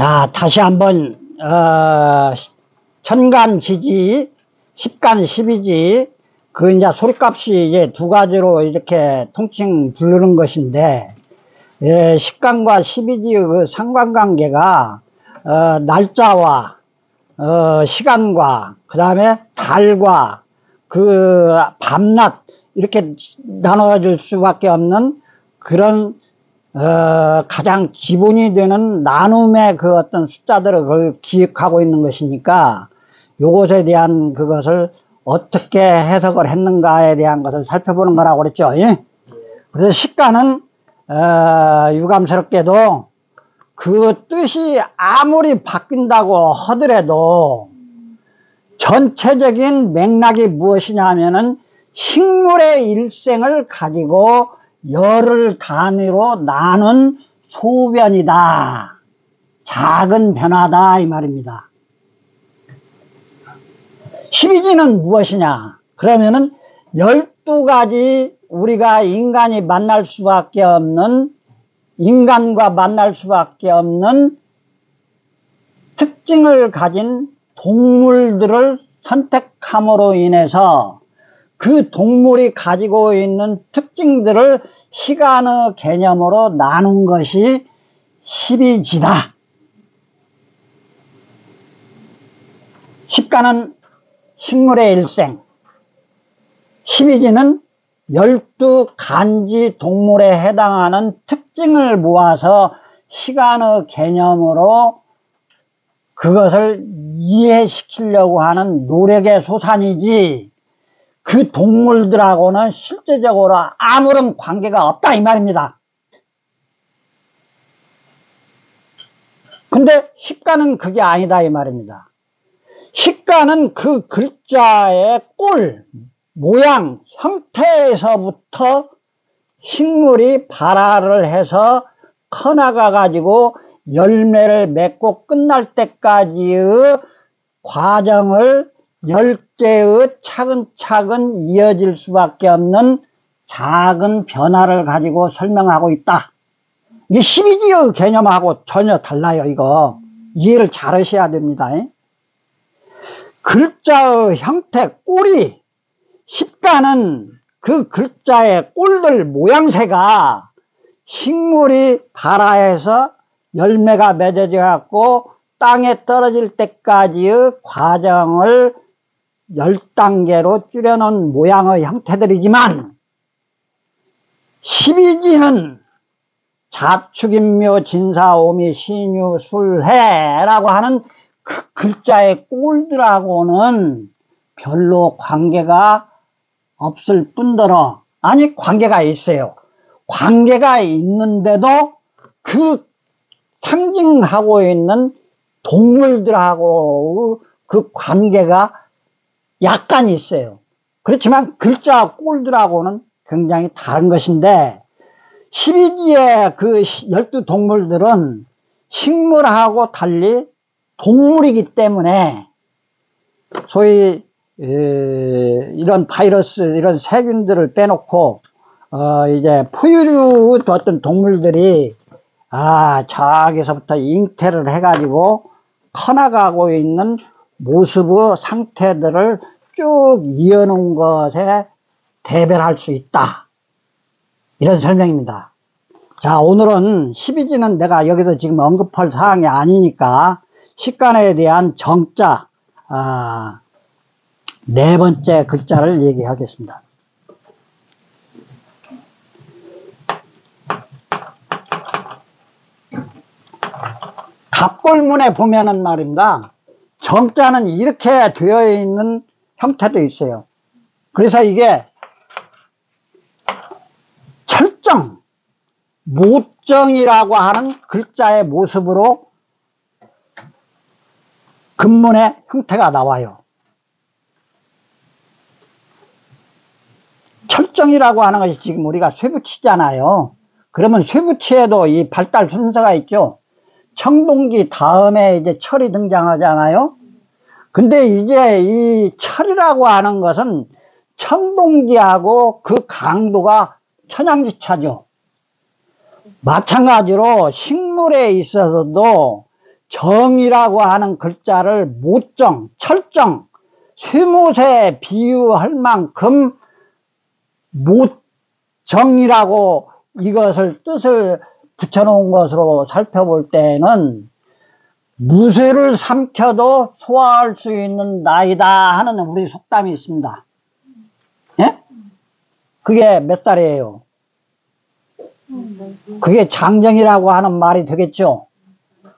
자, 다시 한번 천간지지, 십간십이지, 그 이제 소리값이 이제 두 가지로 이렇게 통칭 부르는 것인데, 십간과 십이지의 그 상관관계가 날짜와 시간과 그 다음에 달과 그 밤낮 이렇게 나눠질 수밖에 없는 그런 가장 기본이 되는 나눔의 그 어떤 숫자들을 그걸 기억하고 있는 것이니까 요것에 대한 그것을 어떻게 해석을 했는가에 대한 것을 살펴보는 거라고 그랬죠. 예? 그래서 십간은 유감스럽게도 그 뜻이 아무리 바뀐다고 하더라도 전체적인 맥락이 무엇이냐 하면은 식물의 일생을 가지고 열을 단위로 나눈 소변이다. 작은 변화다 이 말입니다. 십이지는 무엇이냐? 그러면은 12가지 우리가 인간이 만날 수밖에 없는, 인간과 만날 수밖에 없는 특징을 가진 동물들을 선택함으로 인해서 그 동물이 가지고 있는 특징들을 시간의 개념으로 나눈 것이 십이지다. 십간은 식물의 일생, 십이지는 12간지 동물에 해당하는 특징을 모아서 시간의 개념으로 그것을 이해시키려고 하는 노력의 소산이지, 그 동물들하고는 실제적으로 아무런 관계가 없다 이 말입니다. 근데 십간은 그게 아니다 이 말입니다. 십간은 그 글자의 꼴, 모양, 형태에서부터 식물이 발화를 해서 커나가 가지고 열매를 맺고 끝날 때까지의 과정을 10개의 차근차근 이어질 수밖에 없는 작은 변화를 가지고 설명하고 있다. 이 십이지의 개념하고 전혀 달라요. 이거 이해를 잘 하셔야 됩니다. 글자의 형태, 꼴이, 십간은 그 글자의 꼴들 모양새가 식물이 발화해서 열매가 맺어져 갖고 땅에 떨어질 때까지의 과정을 10단계로 줄여놓은 모양의 형태들이지만, 십이지는 자축인묘 진사오미 신유 술해라고 하는 그 글자의 꼴들하고는 별로 관계가 없을 뿐더러, 아니 관계가 있어요. 관계가 있는데도 그 상징하고 있는 동물들하고 그 관계가 약간 있어요. 그렇지만 글자 꼴들하고는 굉장히 다른 것인데, 십이지의 그 12동물들은 식물하고 달리 동물이기 때문에 소위 이런 바이러스, 이런 세균들을 빼놓고 이제 포유류 어떤 동물들이 저기서부터 잉태를 해가지고 커나가고 있는 모습의 상태들을 쭉 이어놓은 것에 대별할 수 있다. 이런 설명입니다. 자, 오늘은 십이지는 내가 여기서 지금 언급할 사항이 아니니까 십간에 대한 정자, 네 번째 글자를 얘기하겠습니다. 갑골문에 보면은 말입니다. 정자는 이렇게 되어 있는 형태도 있어요. 그래서 이게 철정, 모정이라고 하는 글자의 모습으로 금문의 형태가 나와요. 철정이라고 하는 것이 지금 우리가 쇠붙이잖아요. 그러면 쇠붙이에도 이 발달 순서가 있죠. 청동기 다음에 이제 철이 등장하잖아요. 근데 이제 이 철이라고 하는 것은 청동기하고 그 강도가 천양지차죠. 마찬가지로 식물에 있어서도 정이라고 하는 글자를 모정, 철정, 쇠못에 비유할 만큼 못정이라고 이것을 뜻을 붙여놓은 것으로 살펴볼 때는 무쇠를 삼켜도 소화할 수 있는 나이다 하는 우리 속담이 있습니다. 예? 그게 몇 살이에요? 그게 장정이라고 하는 말이 되겠죠.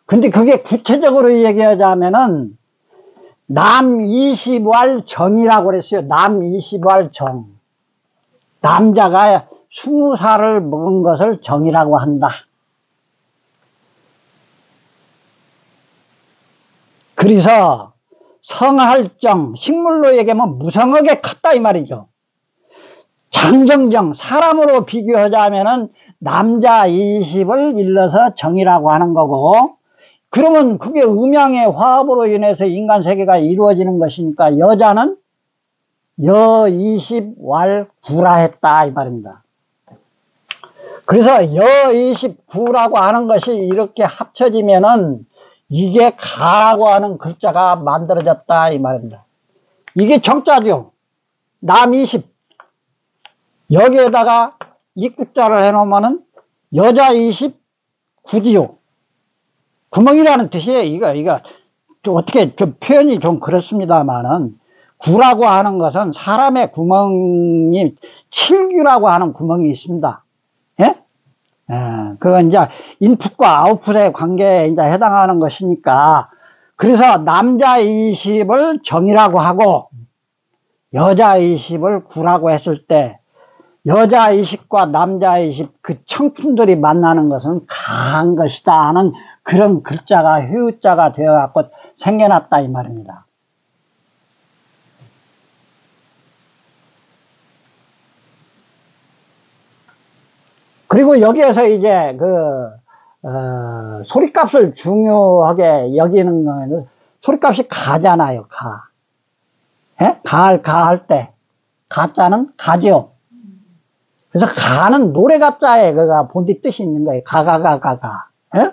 근데 그게 구체적으로 얘기하자면은 남 20왈 정이라고 그랬어요. 남 20왈 정. 남자가 20살을 먹은 것을 정이라고 한다. 그래서 성할정, 식물로 얘기하면 무성하게 컸다 이 말이죠. 장정정, 사람으로 비교하자면은 남자 20을 일러서 정이라고 하는 거고, 그러면 그게 음양의 화합으로 인해서 인간 세계가 이루어지는 것이니까 여자는 여 20왈 구라 했다 이 말입니다. 그래서 여 29라고 하는 것이 이렇게 합쳐지면은 이게 가라고 하는 글자가 만들어졌다 이 말입니다. 이게 정자죠. 남 20 여기에다가 입구자를 해놓으면은 여자 29지요. 구멍이라는 뜻이에요. 이거 좀 어떻게 좀 표현이 좀 그렇습니다만은 구라고 하는 것은 사람의 구멍이 칠규라고 하는 구멍이 있습니다. 예? 그건 이제 인풋과 아웃풋의 관계에 이제 해당하는 것이니까, 그래서 남자 20을 정이라고 하고 여자 20을 구라고 했을 때 여자 20과 남자 20 그 청춘들이 만나는 것은 강한 것이다 하는 그런 글자가 효자가 되어 갖고 생겨났다 이 말입니다. 그리고 여기에서 이제 소리값을 중요하게 여기는 거는 소리값이 가잖아요. 가. 예? 가할 때 가자는 가죠. 그래서 가는 노래 가자에 그가 본디 뜻이 있는 거예요. 가가. 예?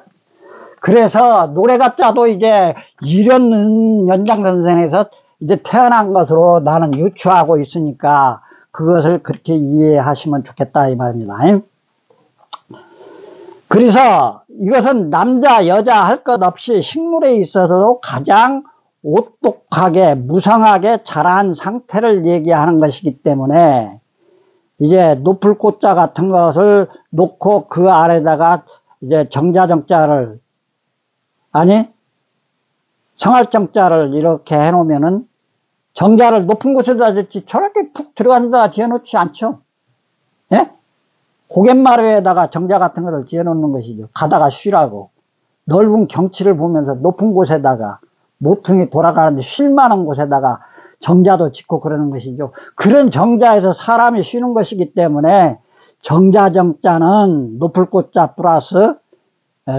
그래서 노래 가자도 이제 이런 연장선상에서 이제 태어난 것으로 나는 유추하고 있으니까 그것을 그렇게 이해하시면 좋겠다 이 말입니다. 그래서 이것은 남자 여자 할 것 없이 식물에 있어서도 가장 오똑하게 무성하게 자란 상태를 얘기하는 것이기 때문에 이제 높을 꽃자 같은 것을 놓고 그 아래다가 이제 정자정자를 아니 성할정자를 이렇게 해놓으면은 정자를 높은 곳에다 짓지 저렇게 푹 들어간 데다 지어놓지 않죠. 예? 고갯마루에다가 정자 같은 거를 지어놓는 것이죠. 가다가 쉬라고. 넓은 경치를 보면서 높은 곳에다가 모퉁이 돌아가는데 쉴만한 곳에다가 정자도 짓고 그러는 것이죠. 그런 정자에서 사람이 쉬는 것이기 때문에 정자정자는 높을 꽃자 플러스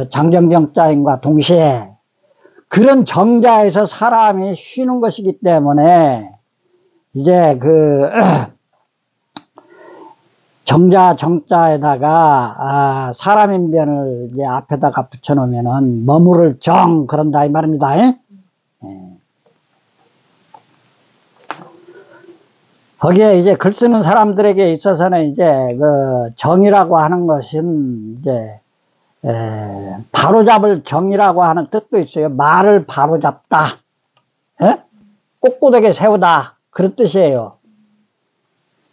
장정정자인과 동시에 그런 정자에서 사람이 쉬는 것이기 때문에 이제 정자 정자에다가 사람인변을 이제 앞에다가 붙여놓으면은 머무를 정 그런다 이 말입니다. 예? 거기에 이제 글 쓰는 사람들에게 있어서는 이제 정이라고 하는 것은 이제 바로잡을 정이라고 하는 뜻도 있어요. 말을 바로잡다, 예? 꼿꼿하게 세우다 그런 뜻이에요.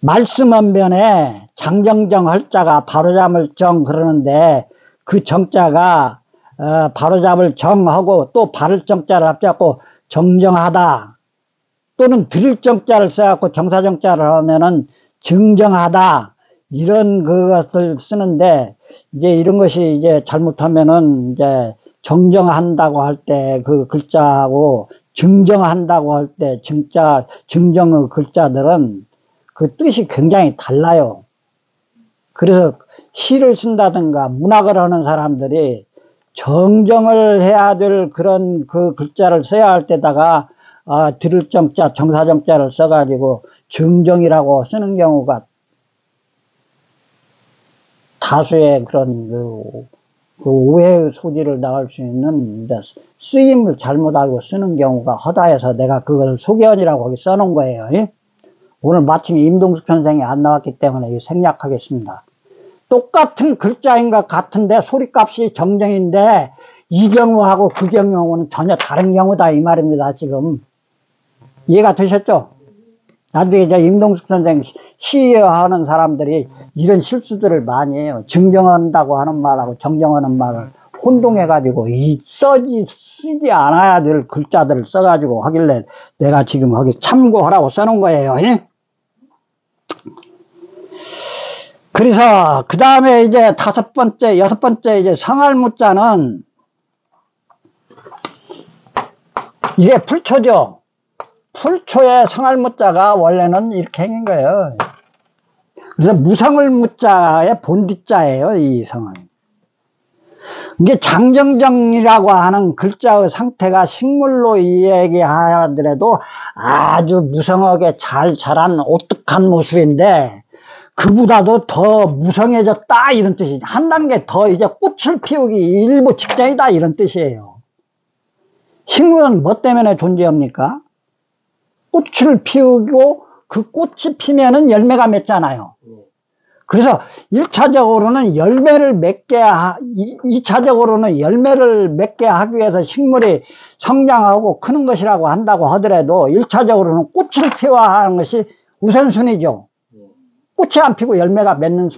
말씀언변에 장정정 헐자가 바로잡을 정 그러는데 그 정자가 바로잡을 정하고 또 바를 정자를 합잡고 정정하다 또는 드릴 정자를 써갖고 정사정자를 하면은 증정하다 이런 그것을 쓰는데 이제 이런 것이 이제 잘못하면은 이제 정정한다고 할 때 그 글자하고 증정한다고 할 때 증정의 글자들은 그 뜻이 굉장히 달라요. 그래서 시를 쓴다든가 문학을 하는 사람들이 정정을 해야 될 그런 그 글자를 써야 할 때다가 들을 정자, 정사정자를 써가지고 정정이라고 쓰는 경우가 다수의 그런 그 오해의 소지를 나갈 수 있는 이제 쓰임을 잘못 알고 쓰는 경우가 허다해서 내가 그걸 소견이라고 거기 써놓은 거예요. 예? 오늘 마침 임동숙 선생이 안 나왔기 때문에 생략하겠습니다. 똑같은 글자인 것 같은데 소리값이 정정인데 이 경우하고 그 경우는 전혀 다른 경우다 이 말입니다. 지금 이해가 되셨죠? 나중에 이제 임동숙 선생 시하는 사람들이 이런 실수들을 많이 해요. 증정한다고 하는 말하고 정정하는 말을 혼동해가지고 쓰지 않아야 될 글자들을 써가지고 하길래 내가 지금 거기 참고하라고 써놓은 거예요. 예? 그래서 그 다음에 이제 여섯 번째 이제 성알무자는 이게 풀초죠. 풀초의 성알무자가 원래는 이렇게 생긴 거예요. 그래서 무성을 무자의 본디자예요, 이 성은. 이게 장정정이라고 하는 글자의 상태가 식물로 얘기하더라도 아주 무성하게 잘 자란 오똑한 모습인데 그보다도 더 무성해졌다 이런 뜻이죠. 한 단계 더 이제 꽃을 피우기 일보 직전이다 이런 뜻이에요. 식물은 뭐 때문에 존재합니까? 꽃을 피우고 그 꽃이 피면은 열매가 맺잖아요. 그래서 1차적으로는 열매를 맺게 2차적으로는 열매를 맺게 하기 위해서 식물이 성장하고 크는 것이라고 한다고 하더라도 1차적으로는 꽃을 피워야 하는 것이 우선순위죠. 꽃이 안 피고 열매가 맺는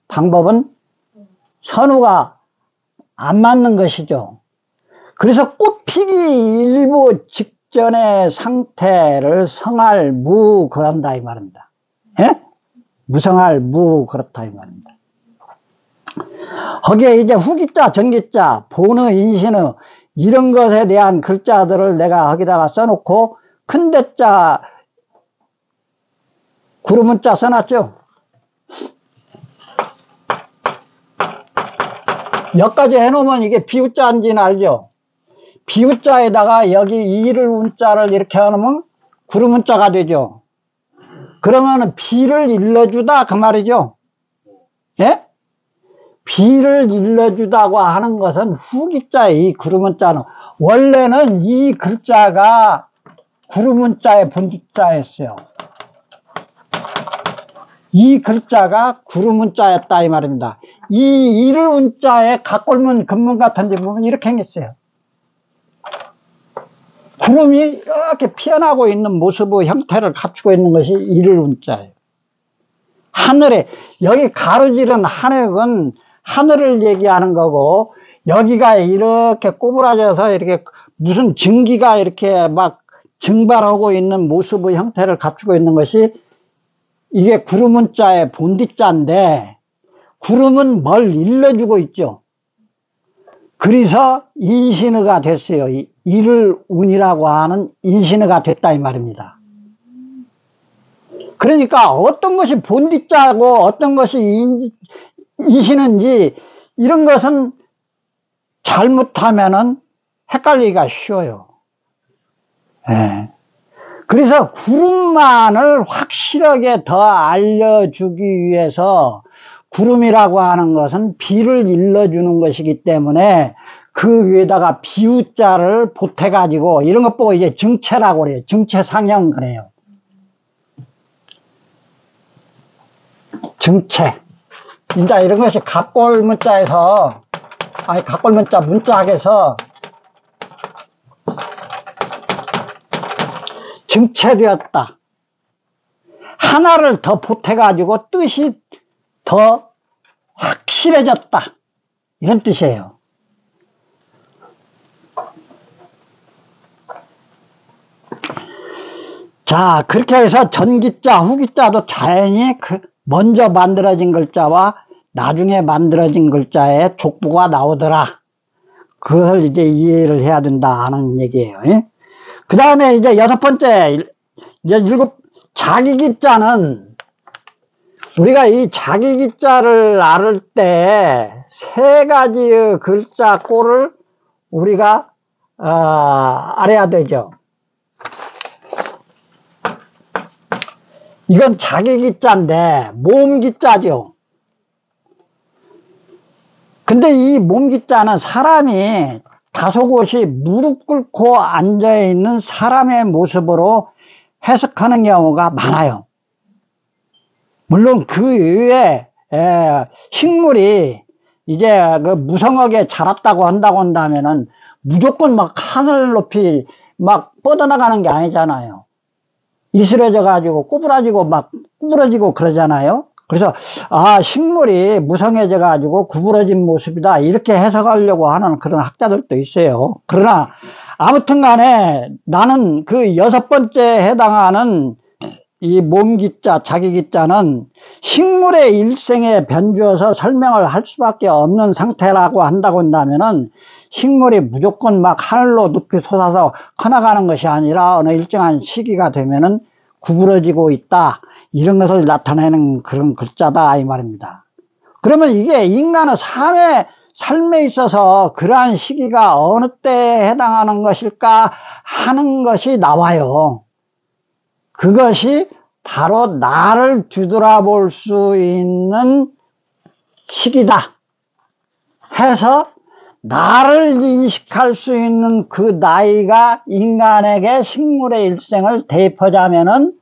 방법은 선후가 안 맞는 것이죠. 그래서 꽃 피기 일부 직전의 상태를 성알무 그런다 이 말입니다. 예? 무성알무 그렇다 이 말입니다. 거기에 이제 후기자, 전기자, 본의, 인신의 이런 것에 대한 글자들을 내가 거기다가 써놓고 큰 대자 구름문자 써놨죠. 여기까지 해놓으면 이게 비우자인지는 알죠. 비우자에다가 여기 이를 운자를 이렇게 해놓으면 구름문자가 되죠. 그러면은 비를 일러주다 그 말이죠. 예? 비를 일러주다고 하는 것은 후기자의 이 구름문자는 원래는 이 글자가 구름문자의 본디자였어요. 이 글자가 구름문자였다 이 말입니다. 이 이를 운자에 각골문 근문 같은 데 보면 이렇게 생겼어요. 구름이 이렇게 피어나고 있는 모습의 형태를 갖추고 있는 것이 이를 운자예요. 하늘에 여기 가로지른 하늘은 하늘을 얘기하는 거고 여기가 이렇게 꼬부라져서 이렇게 무슨 증기가 이렇게 막 증발하고 있는 모습의 형태를 갖추고 있는 것이 이게 구름문자의 본디자인데 구름은 뭘 일러주고 있죠. 그래서 인신의가 됐어요. 이를 운이라고 하는 인신의가 됐다 이 말입니다. 그러니까 어떤 것이 본디자고 어떤 것이 인신인지 이런 것은 잘못하면은 헷갈리기가 쉬워요. 예. 그래서 구름만을 확실하게 더 알려주기 위해서 구름이라고 하는 것은 비를 일러주는 것이기 때문에 그 위에다가 비우자를 보태가지고 이런 것 보고 이제 증체라고 그래요. 증체상형 그래요. 증체. 이제 이런 것이 갑골문자에서, 아니, 갑골문자 문자학에서 증체되었다. 하나를 더 보태가지고 뜻이 더 확실해졌다. 이런 뜻이에요. 자, 그렇게 해서 전기자, 후기자도 자연히 먼저 만들어진 글자와 나중에 만들어진 글자에 족보가 나오더라. 그것을 이제 이해를 해야 된다 하는 얘기예요. 그 다음에 이제 여섯 번째, 이제 자기기자는 우리가 이 자기기자를 알을 때 세 가지의 글자 꼴을 우리가 알아야 되죠. 이건 자기기자인데 모음기자죠. 근데 이 몸짓자는 사람이 다소곳이 무릎 꿇고 앉아있는 사람의 모습으로 해석하는 경우가 많아요. 물론 그 외에 식물이 이제 그 무성하게 자랐다고 한다면은 무조건 막 하늘 높이 막 뻗어나가는 게 아니잖아요. 이스러져 가지고 구부러지고 그러잖아요. 그래서 식물이 무성해져 가지고 구부러진 모습이다 이렇게 해석하려고 하는 그런 학자들도 있어요. 그러나 아무튼 간에 나는 그 6번째 해당하는 이 몸기자, 자기기자는 식물의 일생에 변주어서 설명을 할 수밖에 없는 상태라고 한다면은 식물이 무조건 막 하늘로 높이 솟아서 커나가는 것이 아니라 어느 일정한 시기가 되면은 구부러지고 있다. 이런 것을 나타내는 그런 글자다 이 말입니다. 그러면 이게 인간의 삶에 있어서 그러한 시기가 어느 때에 해당하는 것일까 하는 것이 나와요. 그것이 바로 나를 뒤돌아볼 수 있는 시기다 해서 나를 인식할 수 있는 그 나이가 인간에게 식물의 일생을 대입하자면은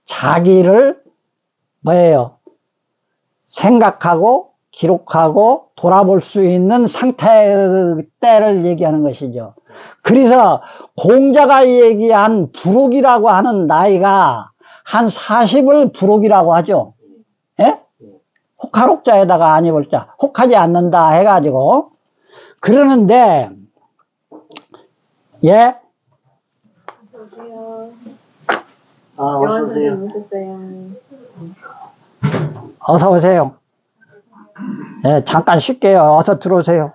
자기를 생각하고 기록하고 돌아볼 수 있는 상태의 때를 얘기하는 것이죠. 그래서 공자가 얘기한 부록이라고 하는 나이가 한 40을 부록이라고 하죠. 예? 혹할혹자에다가 아니볼자 혹하지 않는다 해가지고 그러는데 예? 어서오세요. 어서 오세요. 예, 잠깐 쉴게요. 어서 들어오세요.